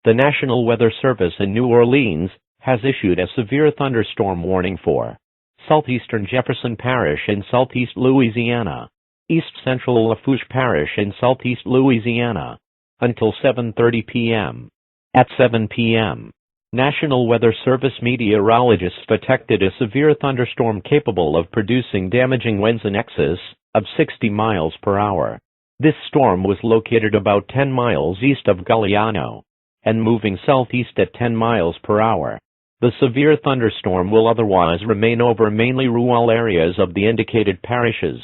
The National Weather Service in New Orleans has issued a severe thunderstorm warning for southeastern Jefferson Parish in southeast Louisiana, east central Lafourche Parish in southeast Louisiana, until 7:30 p.m. At 7 p.m., National Weather Service meteorologists detected a severe thunderstorm capable of producing damaging winds in excess of 60 miles per hour. This storm was located about 10 miles east of Galliano and moving southeast at 10 miles per hour. The severe thunderstorm will otherwise remain over mainly rural areas of the indicated parishes.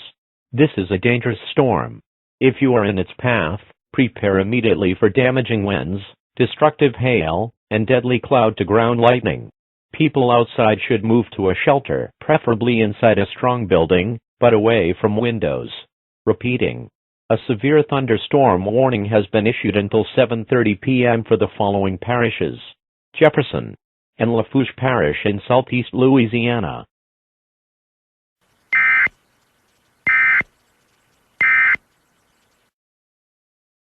This is a dangerous storm. If you are in its path, prepare immediately for damaging winds, destructive hail, and deadly cloud-to-ground lightning. People outside should move to a shelter, preferably inside a strong building, but away from windows. Repeating. A severe thunderstorm warning has been issued until 7:30 p.m. for the following parishes: Jefferson and Lafourche Parish in southeast Louisiana,